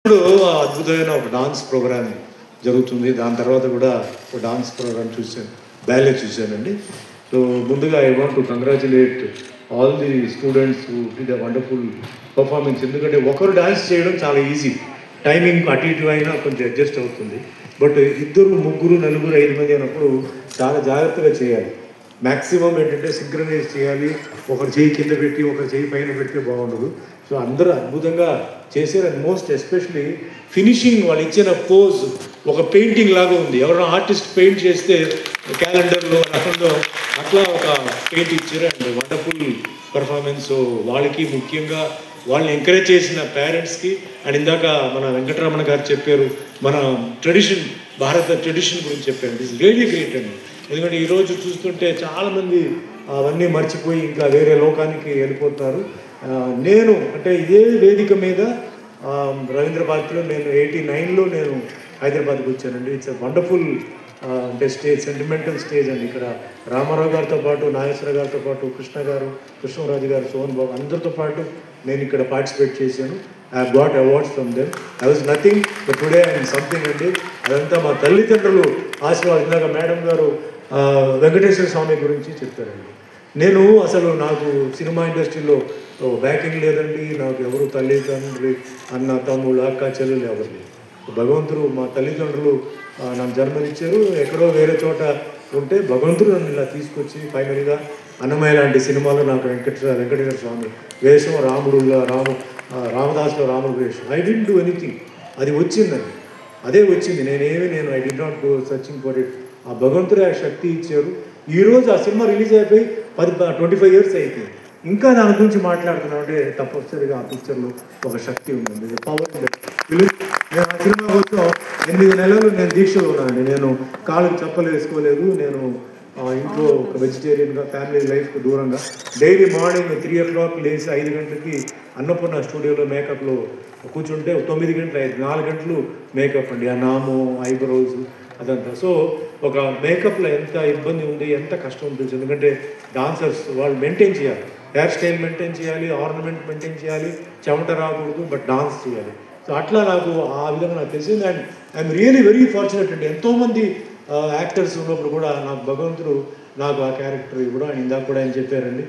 ఇప్పుడు అద్భుతమైన ఒక డాన్స్ ప్రోగ్రామ్ జరుగుతుంది. దాని తర్వాత కూడా ఒక డాన్స్ ప్రోగ్రామ్ చూశాను, బ్యాలే చూశానండి. సో ముందుగా I want to congratulate all the students who did a wonderful performance. ఎందుకంటే ఒకరు డాన్స్ చేయడం చాలా ఈజీ, టైమింగ్ అటు ఇటు అయినా కొంచెం అడ్జస్ట్ అవుతుంది. బట్ ఇద్దరు, ముగ్గురు, నలుగురు, 5 మంది అయినప్పుడు చాలా జాగ్రత్తగా చేయాలి. మ్యాక్సిమం ఏంటంటే సింక్రనైజ్ చేయాలి. ఒకరు చేయి కింద పెట్టి ఒకరు చేయి పైన పెడితే బాగుండదు. సో అందరూ అద్భుతంగా చేశారు. అండ్ మోస్ట్ ఎస్పెషలీ ఫినిషింగ్, వాళ్ళు ఇచ్చిన పోజ్ ఒక పెయింటింగ్ లాగా ఉంది. ఎవరైనా ఆర్టిస్ట్ పెయింట్ చేస్తే క్యాలెండర్లో రకంలో అట్లా ఒక పెయింట్ ఇచ్చారు. And wonderful performance. సో వాళ్ళకి ముఖ్యంగా వాళ్ళని ఎంకరేజ్ చేసిన పేరెంట్స్కి, అండ్ ఇందాక మన వెంకటరమణ గారు చెప్పారు మన ట్రెడిషన్, భారత ట్రెడిషన్ గురించి చెప్పారు. ఇట్ ఈస్ రియలీ గ్రేట్ అండి. ఎందుకంటే ఈరోజు చూస్తుంటే చాలామంది అవన్నీ మర్చిపోయి ఇంకా వేరే లోకానికి వెళ్ళిపోతున్నారు. నేను అంటే ఇదే వేదిక మీద రవీంద్ర భారతిలో నేను 89లో నేను హైదరాబాద్కి వచ్చానండి. ఇట్స్ వండర్ఫుల్ అంటే స్టేజ్, సెంటిమెంటల్ స్టేజ్ అండి. ఇక్కడ రామారావు గారితో పాటు, నాగేశ్వర గారితో పాటు, కృష్ణ గారు, కృష్ణరాజు గారు, సోహన్ బాబు అందరితో పాటు నేను ఇక్కడ పార్టిసిపేట్ చేశాను. I got awards from them. I was nothing but today I'm something అండి. అదంతా మా తల్లిదండ్రులు ఆశీర్వాదం. ఇందాక మేడం గారు వెంకటేశ్వర స్వామి గురించి చెప్పారండి. నేను అసలు నాకు సినిమా ఇండస్ట్రీలో బ్యాకింగ్ లేదండి. నాకు ఎవరు తల్లి, తండ్రి, అన్న, తమ్ముడు, అక్క, చెల్లెలు ఎవరు లేదు. భగవంతుడు, మా తల్లిదండ్రులు నాకు జన్మనిచ్చారు. ఎక్కడో వేరే చోట ఉంటే భగవంతుడు నన్ను ఇలా తీసుకొచ్చి ఫైనల్గా అన్నమయ్య లాంటి సినిమాలో నాకు వెంకటేశ్వర స్వామి వేషం, రామదాస్లో రాముడు వేషం. ఐ డోంట్ డూ ఎనీథింగ్, అది వచ్చిందండి, అదే వచ్చింది. నేను I did not go searching for it. ఆ భగవంతుడే ఆ శక్తి ఇచ్చారు. ఈరోజు ఆ సినిమా రిలీజ్ అయిపోయి 25 years అయిపోయింది. ఇంకా దాని గురించి మాట్లాడుతున్నాం అంటే తప్పనిసరిగా ఆ పిక్చర్లో ఒక శక్తి ఉంది, పవర్ ఉంది. నేను ఆ సినిమా కోసం 8 నెలలు నేను దీక్షలో ఉన్నానండి. నేను కాళ్ళకు చెప్పలు వేసుకోలేదు. నేను ఇంట్లో ఒక వెజిటేరియన్గా, ఫ్యామిలీ లైఫ్కి దూరంగా డైలీ మార్నింగ్ 3 o'clock లేచి 5 గంటలకి అన్నపూర్ణ స్టూడియోలో మేకప్లో కూర్చుంటే 9 గంటలు 4 గంటలు మేకప్ అండి. ఆ నాము, ఐబ్రోస్ అదంతా. సో ఒక మేకప్లో ఎంత ఇబ్బంది ఉంది, ఎంత కష్టం ఉంటుంది. ఎందుకంటే డాన్సర్స్ వాళ్ళు మెయింటైన్ చేయాలి, హెయిర్ స్టైల్ మెయింటైన్ చేయాలి, ఆర్నమెంట్ మెయింటైన్ చేయాలి, చెమట రాకూడదు, బట్ డాన్స్ చేయాలి. సో అట్లా నాకు ఆ విధంగా నాకు తెలిసింది. And I'm really very fortunate అండి. ఎంతోమంది యాక్టర్స్ ఉన్నప్పుడు కూడా నాకు భగవంతుడు నాకు ఆ క్యారెక్టర్ ఇవ్వడం. అండ్ ఇందాక కూడా ఆయన చెప్పారండి,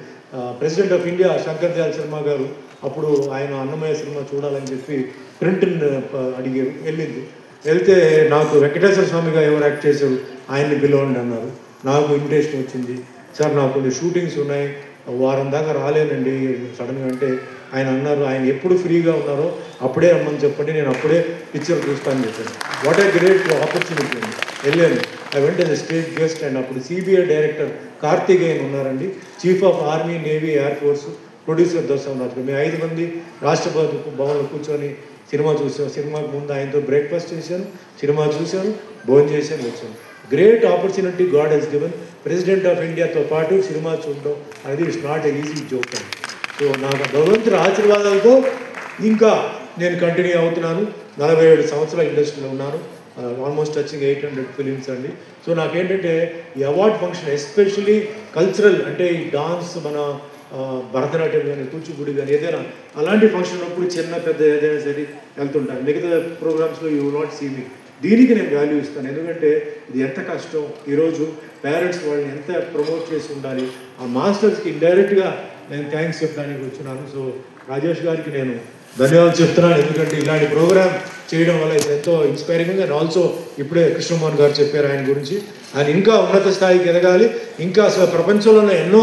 president of India Shankar Dayal Sharma గారు అప్పుడు ఆయన అన్నమయ్య సినిమా చూడాలని చెప్పి ప్రింట్ అడిగారు. వెళ్తే నాకు వెంకటేశ్వర స్వామిగా ఎవరు యాక్ట్ చేశారు ఆయన్ని పిలవండి అన్నారు. నాకు ఇన్విటేషన్ వచ్చింది. సార్ నాకు కొన్ని షూటింగ్స్ ఉన్నాయి, వారం దాకా రాలేనండి సడన్గా అంటే ఆయన అన్నారు, ఆయన ఎప్పుడు ఫ్రీగా ఉన్నారో అప్పుడే రమ్మని చెప్పండి, నేను అప్పుడే పిక్చర్ చూస్తాను చెప్పాను. వాట్ ఏ గ్రేట్ ఆపర్చునిటీ అండి. వెళ్ళాను. I went as state guest. And అప్పుడు సిబిఐ డైరెక్టర్ కార్తికేయన్ ఉన్నారండి, chief of army, navy, air force, producer Darshanraju. మేము 5 మంది రాష్ట్రపతి భవన్లో కూర్చొని సినిమా చూసాను. సినిమాకి ముందు ఆయనతో బ్రేక్ఫాస్ట్ చేశాను, సినిమా చూశాను, భోజనం చేశాను, వచ్చాను. Great opportunity god has given. President of ఇండియాతో పాటు సినిమా చూడడం అనేది it's not a easy joke అండి. సో నాకు భగవంతుడి ఆశీర్వాదాలతో ఇంకా నేను కంటిన్యూ అవుతున్నాను. 47 సంవత్సరాల ఇండస్ట్రీలో ఉన్నాను. ఆల్మోస్ట్ టచింగ్ 800 ఫిలిమ్స్ అండి. సో నాకేంటంటే ఈ అవార్డ్ ఫంక్షన్ ఎస్పెషలీ కల్చరల్, అంటే ఈ డాన్స్, మన భరతనాట్యం కానీ, కూచిపూడి కానీ, ఏదైనా అలాంటి ఫంక్షన్ ఉన్నప్పుడు చిన్న పెద్ద ఏదైనా సరే వెళ్తుంటాను. మిగతా ప్రోగ్రామ్స్లో you will not see me. దీనికి నేను వాల్యూ ఇస్తాను. ఎందుకంటే ఇది ఎంత కష్టం. ఈరోజు పేరెంట్స్ వాళ్ళని ఎంత ప్రమోట్ చేసి ఉండాలి. ఆ మాస్టర్స్కి ఇండైరెక్ట్గా నేను థ్యాంక్స్ చెప్పడానికి వచ్చినాను. సో రాజేష్ గారికి నేను ధన్యవాదాలు చెప్తున్నాను. ఎందుకంటే ఇలాంటి ప్రోగ్రామ్ చేయడం వల్ల ఎంతో ఇన్స్పైరింగ్. అండ్ ఆల్సో ఇప్పుడే కృష్ణమోహన్ గారు చెప్పారు ఆయన గురించి. ఆయన ఇంకా ఉన్నత స్థాయికి ఎదగాలి, ఇంకా అసలు ప్రపంచంలో ఎన్నో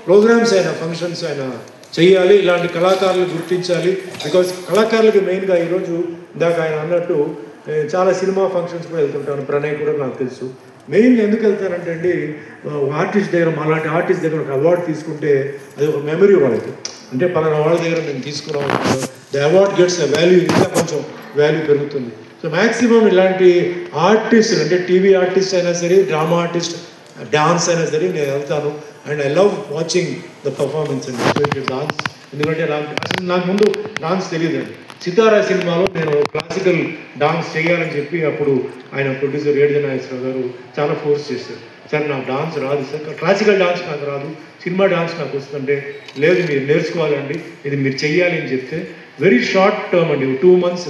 ప్రోగ్రామ్స్ అయినా, ఫంక్షన్స్ అయినా చేయాలి. ఇలాంటి కళాకారులు గుర్తించాలి. బికాజ్ కళాకారులకి మెయిన్గా ఈరోజు ఇందాక ఆయన అన్నట్టు చాలా సినిమా ఫంక్షన్స్ కూడా వెళ్తుంటాను. ప్రణయ్ కూడా నాకు తెలుసు. మెయిన్గా ఎందుకు వెళ్తానంటే అండి, ఆర్టిస్ట్ దగ్గర, అలాంటి ఆర్టిస్ట్ దగ్గర ఒక అవార్డు తీసుకుంటే అది ఒక మెమరీ వాళ్ళకి. అంటే పలానా వాళ్ళ దగ్గర మేము తీసుకున్నాం, the award gets the value, ఇంకా కొంచెం వాల్యూ పెరుగుతుంది. సో మ్యాక్సిమం ఇలాంటి ఆర్టిస్ట్, అంటే టీవీ ఆర్టిస్ట్ అయినా సరే, డ్రామా ఆర్టిస్ట్, డాన్స్ అయినా సరే నేను వెళ్తాను. And I love watching the performance అండి, డాన్స్. ఎందుకంటే నాకు ముందు డాన్స్ తెలియదండి. సితారా సినిమాలో నేను క్లాసికల్ డాన్స్ చేయాలని చెప్పి అప్పుడు ఆయన ప్రొడ్యూసర్ ఏడిజ నాగేశ్వరరావు గారు చాలా ఫోర్స్ చేశారు. సార్ నాకు డాన్స్ రాదు సార్, క్లాసికల్ డాన్స్ నాకు రాదు, సినిమా డాన్స్ నాకు వస్తుంటే, లేదు మీరు నేర్చుకోవాలండి, ఇది మీరు చెయ్యాలి అని చెప్తే వెరీ షార్ట్ టర్మ్ అండి, 2 months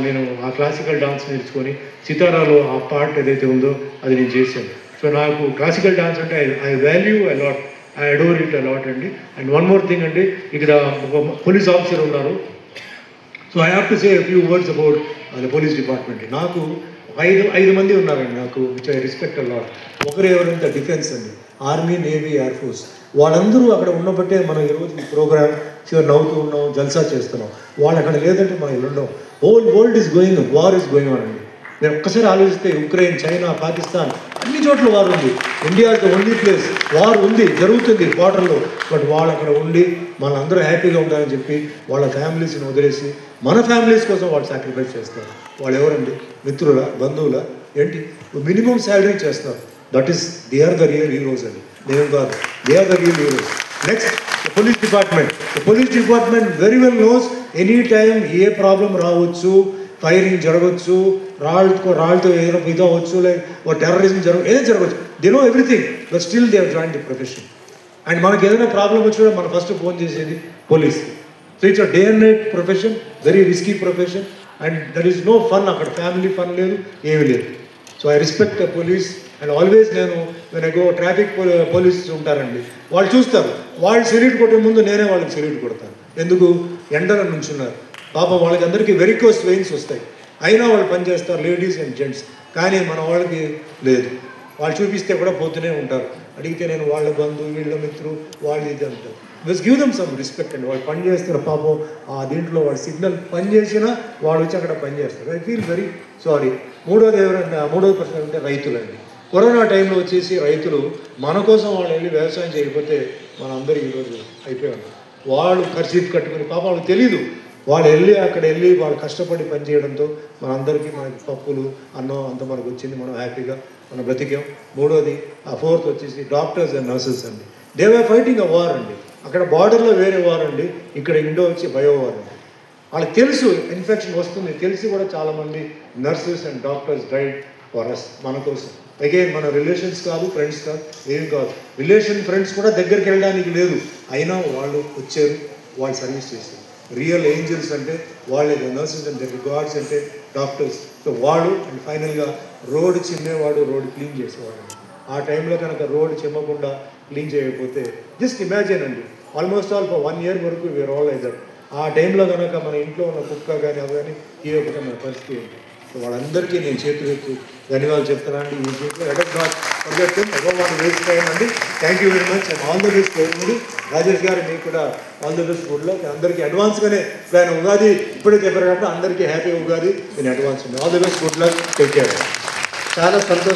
నేను ఆ క్లాసికల్ డాన్స్ నేర్చుకొని సితారాలో ఆ పార్ట్ ఏదైతే ఉందో అది నేను చేశాను. సో నాకు క్లాసికల్ డాన్స్ అంటే I value a lot, I adore it a lot అండి. అండ్ వన్ మోర్ థింగ్ అండి, ఇక్కడ ఒక పోలీస్ ఆఫీసర్ ఉన్నారు. So I have to say few words about the police department. నాకు ఐదు మంది ఉన్నారండి నాకు, which I respect a lot. ఒకరు ఎవరంటే డిఫెన్స్ అండి, ఆర్మీ, నేవీ, ఎయిర్ ఫోర్స్. వాళ్ళందరూ అక్కడ ఉన్నబట్టే మనం ఈరోజు ఈ ప్రోగ్రామ్ నవ్వుతూ ఉన్నాం, జల్సా చేస్తున్నాం. వాళ్ళు అక్కడ లేదంటే మనం ఇక్కడ ఉన్నాం. Whole world is going, war is going on అండి. మీరు ఒక్కసారి ఆలోచిస్తే ఉక్రెయిన్, చైనా, పాకిస్తాన్ అన్ని చోట్ల వార్ ఉంది. India is the only place war ఉంది, జరుగుతుంది బార్డర్లో. బట్ వాళ్ళు అక్కడ ఉండి మనందరూ హ్యాపీగా ఉండాలని చెప్పి వాళ్ళ ఫ్యామిలీస్ని వదిలేసి మన ఫ్యామిలీస్ కోసం వాళ్ళు సాక్రిఫైస్ చేస్తారు. వాళ్ళు ఎవరండి? మిత్రుల, బంధువుల, ఏంటి మినిమం శాలరీ చేస్తారు. That is they are the real heroes అండి, నేను కాదు. They are the real heroes. Next police department. Police department very well knows any time a problem రావచ్చు, ఫైరింగ్ జరగవచ్చు, రాళ్ళతో ఏదైనా ఇది అవ్వచ్చు, లైక్ టెర్రరిజం ఏదైనా జరగవచ్చు. They know everything, but still they have join the profession. And మనకి ఏదైనా ప్రాబ్లం వచ్చినా మనం ఫస్ట్ ఫోన్ చేసేది police. So it's a day and night profession, very risky profession. And that is no fun అక్కడ, family fun లేదు, ఏమీ లేదు. So I respect the police. And always నేను when I go traffic police ఉంటారండి, వాళ్ళు చూస్తారు, వాళ్ళు సెల్యూట్ కొట్టే ముందు నేనే వాళ్ళకి సెల్యూట్ కొడతాను. ఎందుకు? ఎండల నుంచున్నారు పాపం, వాళ్ళకి అందరికీ వెరికోస్ వెయిన్స్ వస్తాయి, అయినా వాళ్ళు పనిచేస్తారు, లేడీస్ అండ్ జెంట్స్. కానీ మన వాళ్ళకి లేదు, వాళ్ళు చూపిస్తే కూడా పోతూనే ఉంటారు. అడిగితే నేను వాళ్ళ బంధువు, వీళ్ళ మిత్రు, వాళ్ళు ఇది అంటారు. Because give them some respect అండి. వాళ్ళు పని చేస్తారు పాపం, ఆ దీంట్లో వాళ్ళు సిగ్నల్ పని చేసినా వాళ్ళు వచ్చి అక్కడ పని చేస్తారు. I feel very sorry. మూడోది ప్రశ్న అంటే రైతులండి. కరోనా టైంలో వచ్చేసి రైతులు మన కోసం వాళ్ళు వెళ్ళి వ్యవసాయం చేయకపోతే మన అందరూ ఈరోజు అయిపోయారు. వాళ్ళు ఖర్చు కట్టుకుని పాపం వాళ్ళకి తెలీదు, వాళ్ళు అక్కడ వెళ్ళి వాళ్ళు కష్టపడి పని చేయడంతో మనందరికీ మనకి పప్పులు, అన్నం అంత మనకు వచ్చింది, మనం హ్యాపీగా మనం బ్రతికాం. మూడోది ఫోర్త్ వచ్చేసి డాక్టర్స్ అండ్ నర్సెస్ అండి. They were fighting a war అండి. అక్కడ బార్డర్లో వేరే వార్ అండి, ఇక్కడ ఇండో వచ్చి బయో వార్ అండి. వాళ్ళకి తెలుసు ఇన్ఫెక్షన్ వస్తుంది, తెలిసి కూడా చాలామంది nurses and doctors died for us, మన కోసం. అగైన్ మన రిలేషన్స్ కాదు, ఫ్రెండ్స్ కాదు, ఏమి కాదు. ఫ్రెండ్స్ కూడా దగ్గరికి వెళ్ళడానికి లేదు, అయినా వాళ్ళు వచ్చారు, వాళ్ళు సర్వీస్ చేశారు. రియల్ ఏంజల్స్ అంటే వాళ్ళే, నర్సెస్ అంటే గాడ్స్ అంటే డాక్టర్స్. సో వాడు అండ్ ఫైనల్గా రోడ్ చిమ్మేవాడు, రోడ్ క్లీన్ చేసేవాడు. ఆ టైంలో కనుక రోడ్ చిమ్మకుండా క్లీన్ చేయకపోతే జస్ట్ ఇమాజిన్ అండి, ఆల్మోస్ట్ ఆల్ ఫర్ 1 year వరకు వేర్ ఆల్ లైక్ దట్. ఆ టైంలో కనుక మన ఇంట్లో ఉన్న కుక్క కానీ అవి కానీ తీయకపోతే మన పరిస్థితి ఏంటి? సో వాళ్ళందరికీ నేను చేతులెత్తి ధన్యవాదాలు చెప్తున్నాను అండి. ఈ దీంట్లో ఎడట్ నాట్ ఫర్గెట్ వేస్ట్ టైం అండి. Thank you very much and all the best. Rajesh గారు మీకు కూడా ఆల్ ద బెస్ట్. గుడ్లో అందరికీ అడ్వాన్స్గానే ఆయన ఉగాది ఇప్పుడే చెప్పారు కాబట్టి అందరికీ హ్యాపీ ఉగాది నేను అడ్వాన్స్ ఉంది. All the best, good luck, take care. చాలా సంతోషం.